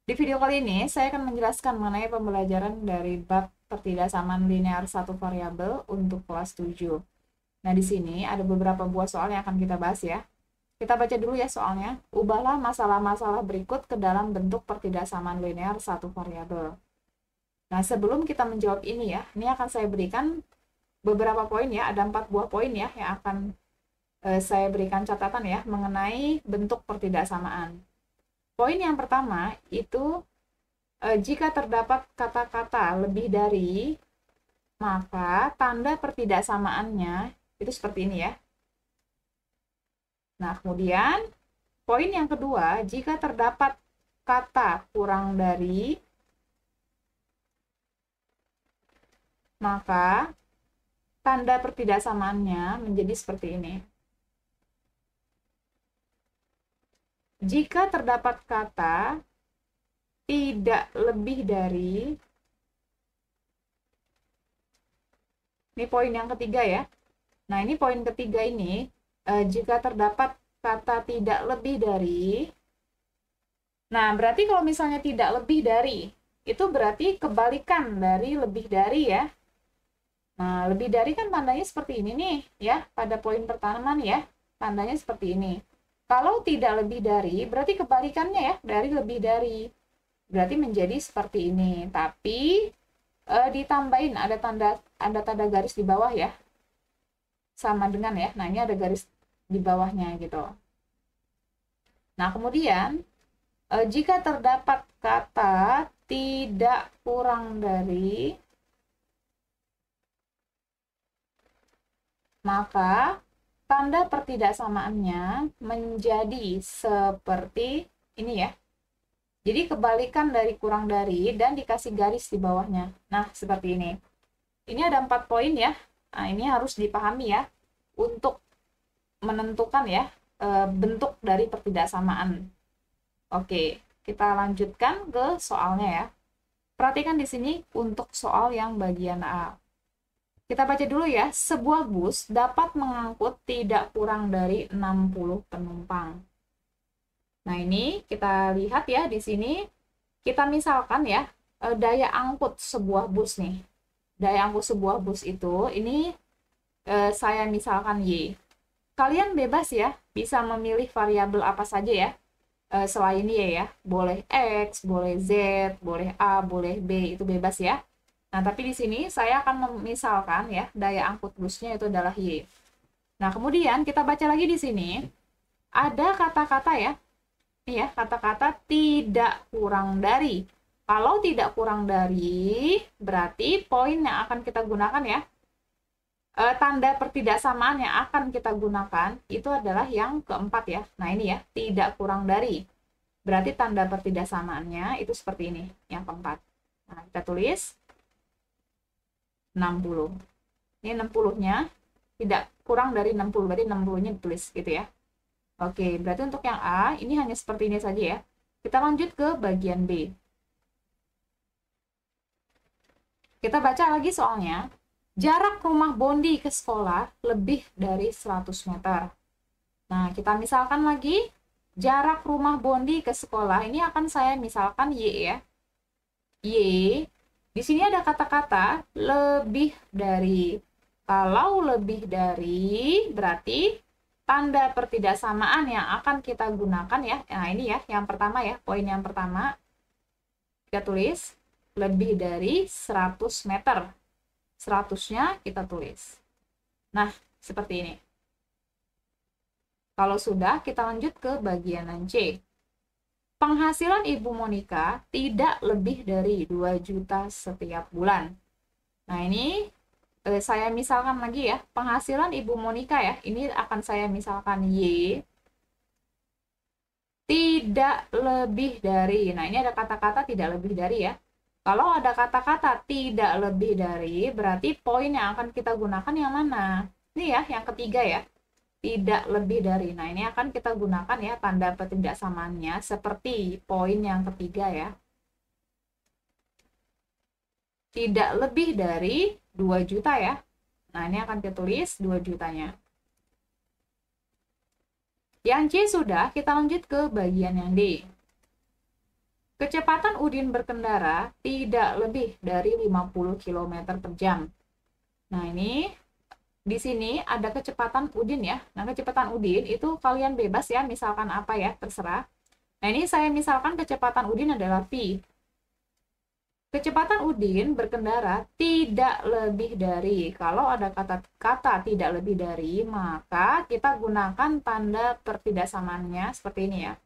Di video kali ini, saya akan menjelaskan mengenai pembelajaran dari bab pertidaksamaan linear satu variabel untuk kelas 7. Nah, di sini ada beberapa buah soal yang akan kita bahas ya. Kita baca dulu ya soalnya. Ubahlah masalah-masalah berikut ke dalam bentuk pertidaksamaan linear satu variabel. Nah, sebelum kita menjawab ini ya, ini akan saya berikan beberapa poin ya, ada 4 buah poin ya yang akan saya berikan catatan ya mengenai bentuk pertidaksamaan. Poin yang pertama itu jika terdapat kata-kata lebih dari, maka tanda pertidaksamaannya itu seperti ini ya. Nah, kemudian poin yang kedua, jika terdapat kata kurang dari, maka tanda pertidaksamaannya menjadi seperti ini. Jika terdapat kata tidak lebih dari, ini poin yang ketiga ya. Nah, ini poin ketiga ini, jika terdapat kata tidak lebih dari, nah berarti kalau misalnya tidak lebih dari, itu berarti kebalikan dari lebih dari ya. Nah, lebih dari kan tandanya seperti ini nih ya, pada poin pertama nih ya, tandanya seperti ini. Kalau tidak lebih dari, berarti kebalikannya ya, dari lebih dari. Berarti menjadi seperti ini. Tapi ditambahin ada tanda garis di bawah ya. Sama dengan ya. Nah, ini ada garis di bawahnya gitu. Nah, kemudian jika terdapat kata tidak kurang dari, maka tanda pertidaksamaannya menjadi seperti ini ya. Jadi kebalikan dari kurang dari dan dikasih garis di bawahnya. Nah, seperti ini. Ini ada 4 poin ya. Nah, ini harus dipahami ya untuk menentukan ya bentuk dari pertidaksamaan. Oke, kita lanjutkan ke soalnya ya. Perhatikan di sini untuk soal yang bagian A. Kita baca dulu ya. Sebuah bus dapat mengangkut tidak kurang dari 60 penumpang. Nah, ini kita lihat ya di sini. Kita misalkan ya daya angkut sebuah bus nih. Daya angkut sebuah bus itu ini saya misalkan Y. Kalian bebas ya, bisa memilih variabel apa saja ya selain Y ya. Boleh X, boleh Z, boleh A, boleh B, itu bebas ya. Nah, tapi di sini saya akan memisalkan ya, daya angkut busnya itu adalah Y. Nah, kemudian kita baca lagi di sini, ada kata-kata ya, ini ya, kata-kata tidak kurang dari. Kalau tidak kurang dari, berarti poin yang akan kita gunakan ya, tanda pertidaksamaan yang akan kita gunakan itu adalah yang keempat ya. Nah, ini ya, tidak kurang dari. Berarti tanda pertidaksamaannya itu seperti ini, yang keempat. Nah, kita tulis 60. Ini 60-nya tidak kurang dari 60, berarti 60-nya ditulis gitu ya. Oke, berarti untuk yang A, ini hanya seperti ini saja ya. Kita lanjut ke bagian B. Kita baca lagi soalnya. Jarak rumah Bondi ke sekolah lebih dari 100 meter. Nah, kita misalkan lagi, jarak rumah Bondi ke sekolah, ini akan saya misalkan Y ya. Y, di sini ada kata-kata lebih dari. Kalau lebih dari, berarti tanda pertidaksamaan yang akan kita gunakan ya. Nah, ini ya, yang pertama ya, poin yang pertama. Kita tulis lebih dari 100 meter. 100-nya kita tulis. Nah, seperti ini. Kalau sudah, kita lanjut ke bagian C. Penghasilan Ibu Monika tidak lebih dari 2 juta setiap bulan. Nah, ini saya misalkan lagi ya. Penghasilan Ibu Monika ya. Ini akan saya misalkan Y. Tidak lebih dari. Nah, ini ada kata-kata tidak lebih dari ya. Kalau ada kata-kata tidak lebih dari, berarti poin yang akan kita gunakan yang mana? Ini ya, yang ketiga ya. Tidak lebih dari. Nah, ini akan kita gunakan ya tanda pertidaksamaannya seperti poin yang ketiga ya. Tidak lebih dari 2 juta ya. Nah, ini akan kita tulis 2 jutanya. Yang C sudah, kita lanjut ke bagian yang D. Kecepatan Udin berkendara tidak lebih dari 50 km per jam. Nah, ini di sini ada kecepatan Udin ya. Nah, kecepatan Udin itu kalian bebas ya, misalkan apa ya, terserah. Nah, ini saya misalkan kecepatan Udin adalah V. Kecepatan Udin berkendara tidak lebih dari, kalau ada kata tidak lebih dari, maka kita gunakan tanda pertidaksamaannya seperti ini ya.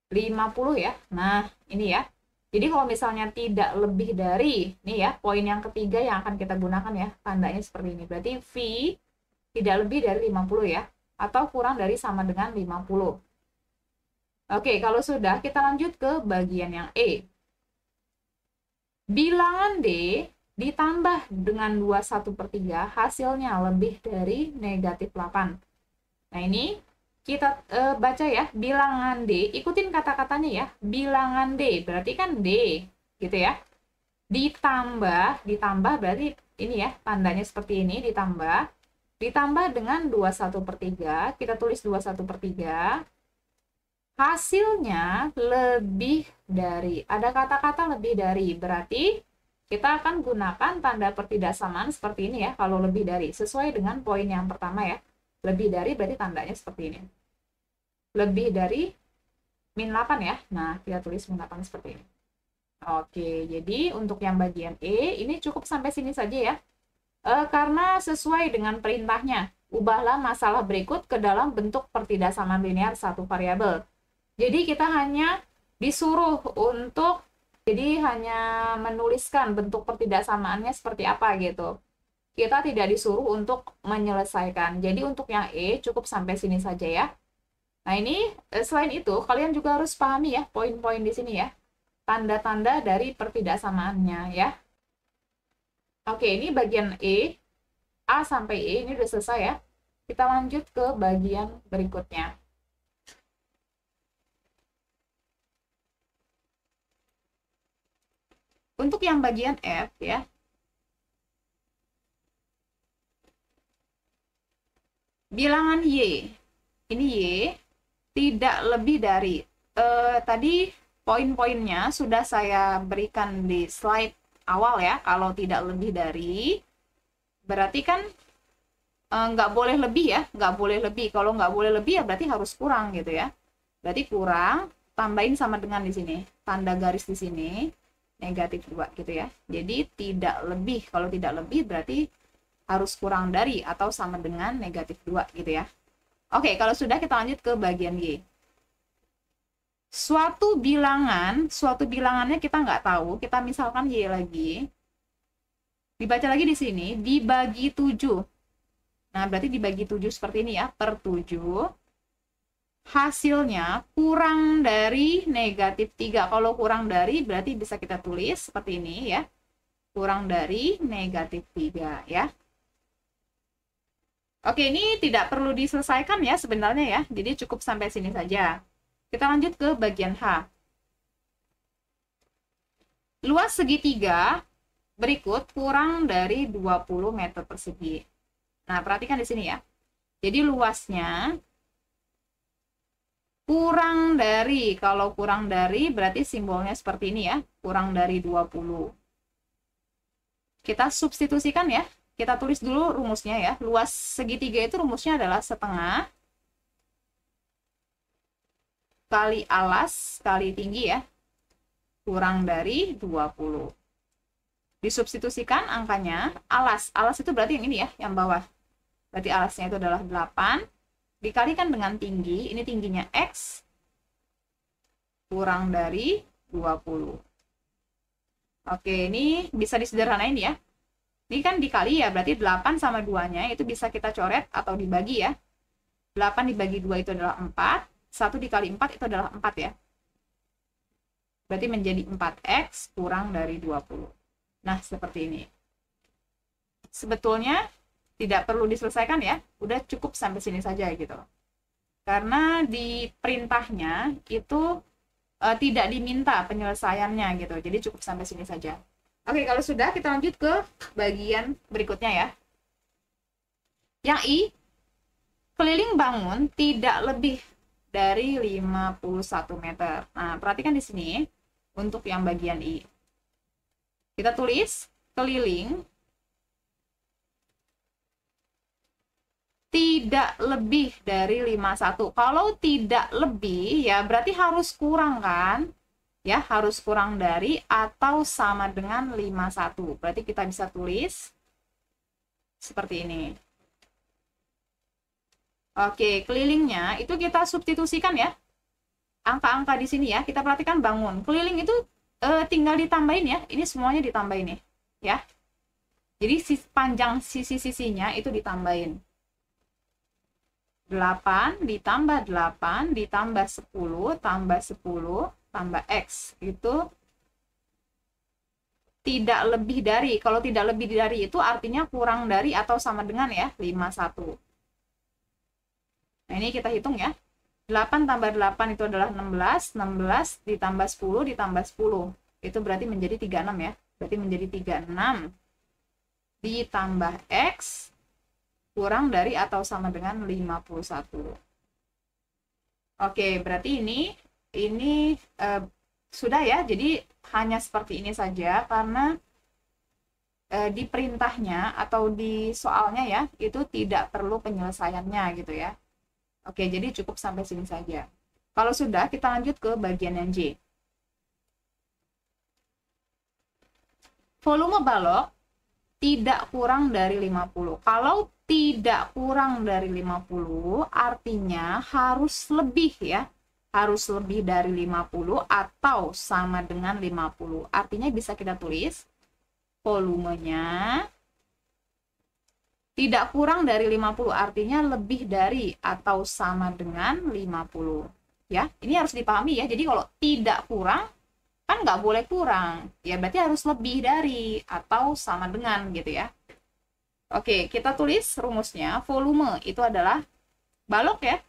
50 ya. Nah, ini ya. Jadi kalau misalnya tidak lebih dari, nih ya, poin yang ketiga yang akan kita gunakan ya, tandanya seperti ini. Berarti V tidak lebih dari 50 ya, atau kurang dari sama dengan 50. Oke, kalau sudah, kita lanjut ke bagian yang E. Bilangan D ditambah dengan 21/3 hasilnya lebih dari negatif 8. Nah, ini kita baca ya, bilangan D, ikutin kata-katanya ya, bilangan D, berarti kan D, gitu ya. Ditambah berarti ini ya, tandanya seperti ini, ditambah dengan 21/3, kita tulis 21/3, hasilnya lebih dari, ada kata-kata lebih dari, berarti kita akan gunakan tanda pertidaksamaan seperti ini ya, kalau lebih dari, sesuai dengan poin yang pertama ya. Lebih dari berarti tandanya seperti ini. Lebih dari -8 ya. Nah, kita tulis -8 seperti ini. Oke, jadi untuk yang bagian E, ini cukup sampai sini saja ya. Karena sesuai dengan perintahnya, ubahlah masalah berikut ke dalam bentuk pertidaksamaan linear satu variabel. Jadi kita hanya disuruh untuk, jadi hanya menuliskan bentuk pertidaksamaannya seperti apa gitu. Kita tidak disuruh untuk menyelesaikan. Jadi untuk yang E cukup sampai sini saja ya. Nah, ini selain itu kalian juga harus pahami ya poin-poin di sini ya. Tanda-tanda dari pertidaksamaannya ya. Oke, ini bagian E. A sampai E ini udah selesai ya. Kita lanjut ke bagian berikutnya. Untuk yang bagian F ya. Bilangan Y. Ini Y tidak lebih dari, tadi poin-poinnya sudah saya berikan di slide awal ya. Kalau tidak lebih dari, berarti kan nggak boleh lebih ya, nggak boleh lebih. Kalau nggak boleh lebih ya berarti harus kurang gitu ya. Berarti kurang, tambahin sama dengan di sini, tanda garis di sini, negatif 2 gitu ya. Jadi tidak lebih, kalau tidak lebih berarti harus kurang dari atau sama dengan negatif 2 gitu ya. Oke, kalau sudah kita lanjut ke bagian Y. Suatu bilangannya kita nggak tahu, kita misalkan Y lagi. Dibaca lagi di sini, dibagi 7. Nah, berarti dibagi 7 seperti ini ya, per 7. Hasilnya kurang dari negatif 3. Kalau kurang dari berarti bisa kita tulis seperti ini ya. Kurang dari negatif 3 ya. Oke, ini tidak perlu diselesaikan ya sebenarnya ya. Jadi cukup sampai sini saja. Kita lanjut ke bagian H. Luas segitiga berikut kurang dari 20 meter persegi. Nah, perhatikan di sini ya. Jadi luasnya kurang dari, kalau kurang dari berarti simbolnya seperti ini ya. Kurang dari 20. Kita substitusikan ya. Kita tulis dulu rumusnya ya. Luas segitiga itu rumusnya adalah setengah kali alas kali tinggi ya. Kurang dari 20. Disubstitusikan angkanya, alas. Alas itu berarti yang ini ya, yang bawah. Berarti alasnya itu adalah 8. Dikalikan dengan tinggi, ini tingginya X. Kurang dari 20. Oke, ini bisa disederhanain ya. Ini kan dikali ya, berarti 8 sama 2-nya itu bisa kita coret atau dibagi ya. 8 dibagi 2 itu adalah 4. 1 dikali 4 itu adalah 4 ya. Berarti menjadi 4X kurang dari 20. Nah, seperti ini. Sebetulnya tidak perlu diselesaikan ya. Udah cukup sampai sini saja gitu. Karena di perintahnya itu tidak diminta penyelesaiannya gitu. Jadi cukup sampai sini saja. Oke, kalau sudah kita lanjut ke bagian berikutnya ya. Yang I, keliling bangun tidak lebih dari 51 meter. Nah, perhatikan di sini untuk yang bagian I. Kita tulis keliling tidak lebih dari 51. Kalau tidak lebih ya berarti harus kurang kan? Ya, harus kurang dari atau sama dengan 51. Berarti kita bisa tulis seperti ini. Oke, kelilingnya itu kita substitusikan ya. Angka-angka di sini ya, kita perhatikan bangun. Keliling itu tinggal ditambahin ya. Ini semuanya ditambahin nih, ya. Jadi panjang sisi-sisinya itu ditambahin. 8 ditambah 8 ditambah 10 tambah 10 tambah X. Itu tidak lebih dari. Kalau tidak lebih dari itu artinya kurang dari atau sama dengan ya, 51. Nah, ini kita hitung ya. 8 tambah 8 itu adalah 16. 16 ditambah 10 ditambah 10. Itu berarti menjadi 36 ya. Berarti menjadi 36 ditambah X kurang dari atau sama dengan 51. Oke, berarti ini sudah ya. Jadi hanya seperti ini saja karena di perintahnya atau di soalnya ya, itu tidak perlu penyelesaiannya gitu ya. Oke, jadi cukup sampai sini saja. Kalau sudah, kita lanjut ke bagian yang J. Volume balok tidak kurang dari 50. Kalau tidak kurang dari 50, artinya harus lebih ya. Harus lebih dari 50 atau sama dengan 50. Artinya bisa kita tulis volumenya tidak kurang dari 50, artinya lebih dari atau sama dengan 50. Ya, ini harus dipahami ya. Jadi kalau tidak kurang, kan nggak boleh kurang. Ya, berarti harus lebih dari atau sama dengan gitu ya. Oke, kita tulis rumusnya. Volume itu adalah balok ya.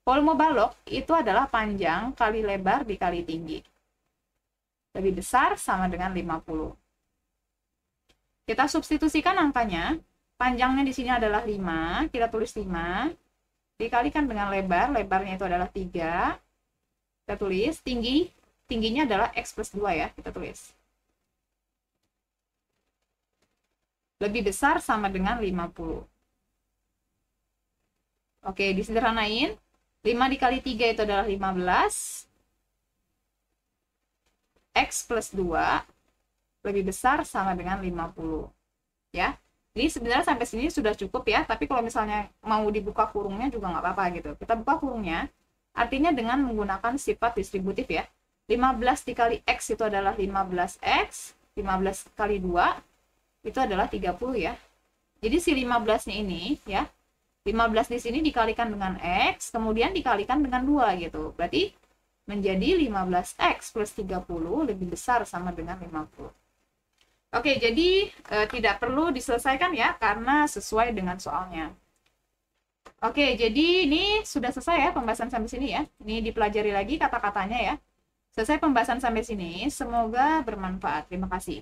Volume balok itu adalah panjang kali lebar dikali tinggi. Lebih besar sama dengan 50. Kita substitusikan angkanya. Panjangnya di sini adalah 5, kita tulis 5, dikalikan dengan lebar, lebarnya itu adalah 3, kita tulis, tingginya adalah X plus 2 ya, kita tulis. Lebih besar sama dengan 50. Oke, disederhanain, 5 dikali 3 itu adalah 15, X plus 2, lebih besar sama dengan 50. Ya. Jadi sebenarnya sampai sini sudah cukup ya, tapi kalau misalnya mau dibuka kurungnya juga nggak apa-apa gitu. Kita buka kurungnya, artinya dengan menggunakan sifat distributif ya. 15 dikali X itu adalah 15X, 15 kali 2 itu adalah 30 ya. Jadi si 15-nya ini ya, 15 di sini dikalikan dengan X, kemudian dikalikan dengan 2 gitu. Berarti menjadi 15X plus 30 lebih besar sama dengan 50. Oke, jadi tidak perlu diselesaikan ya, karena sesuai dengan soalnya. Oke, jadi ini sudah selesai ya pembahasan sampai sini ya. Ini dipelajari lagi kata-katanya ya. Selesai pembahasan sampai sini, semoga bermanfaat. Terima kasih.